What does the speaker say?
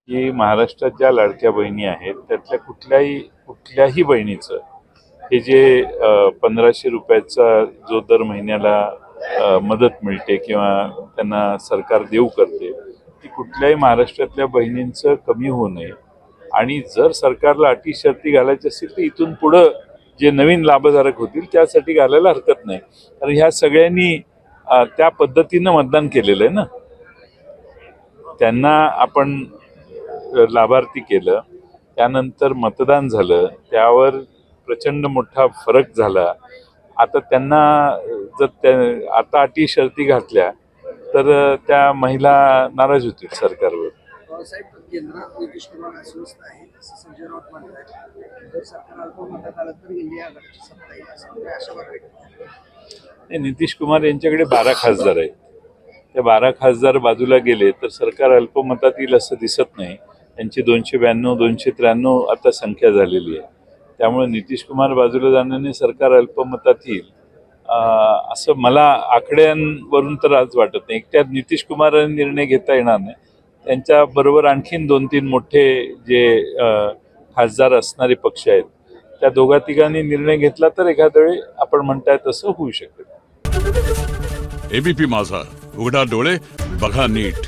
की महाराष्ट्रात ज्या लाडक्या बहिणी आहेत त्यातल्या कुठल्याही बहिणीचं हे जे 1500 रुपयाचा जो दर महिन्याला मदत मिळते किंवा त्यांना सरकार देऊ करते ती कुठल्याही महाराष्ट्रातल्या बहिणींचं कमी होऊ नये. आणि जर सरकारला अटी शर्ती घालायची असेल तर इथून पुढं जे नवीन लाभधारक होतील त्यासाठी घालायला हरकत नाही. कारण ह्या सगळ्यांनी त्या पद्धतीनं मतदान केलेलं आहे ना. त्यांना आपण लाभार्थी केलं, त्यानंतर मतदान झालं, त्यावर प्रचंड मोठा फरक झाला. आता त्यांना जर आता अटी शर्ती घातल्या तर त्या महिला नाराज होतील सरकारवर. साहेब, केंद्रात नितीश कुमार अस्वस्थ आहे असं संजय राऊत म्हणतात. जर सरकार अल्पमतात आलं तर इंडिया आघाडीची सत्ता येईल असं आशावाद व्यक्त. नितीश कुमार यांच्याकडे 12 खासदार आहेत. ते 12 खासदार बाजूला गेले तर सरकार अल्पमतात येईल असं दिसत नाही. त्यांची 292 293 आता संख्या झालेली आहे. त्यामुळे नितीश कुमार बाजूला जाण्याने सरकार अल्पमतात येईल असं मला आकड्यांवरून तर आज वाटत नाही. एकट्यात नितीश कुमारांनी निर्णय घेता येणार नाही. त्यांच्याबरोबर आणखीन 2-3 मोठे जे खासदार असणारे पक्ष आहेत त्या दोघा तिघांनी निर्णय घेतला तर एखाद्या वेळी आपण म्हणताय तसं होऊ शकेल. एबीपी माझा, उघडा डोळे बघा नीट.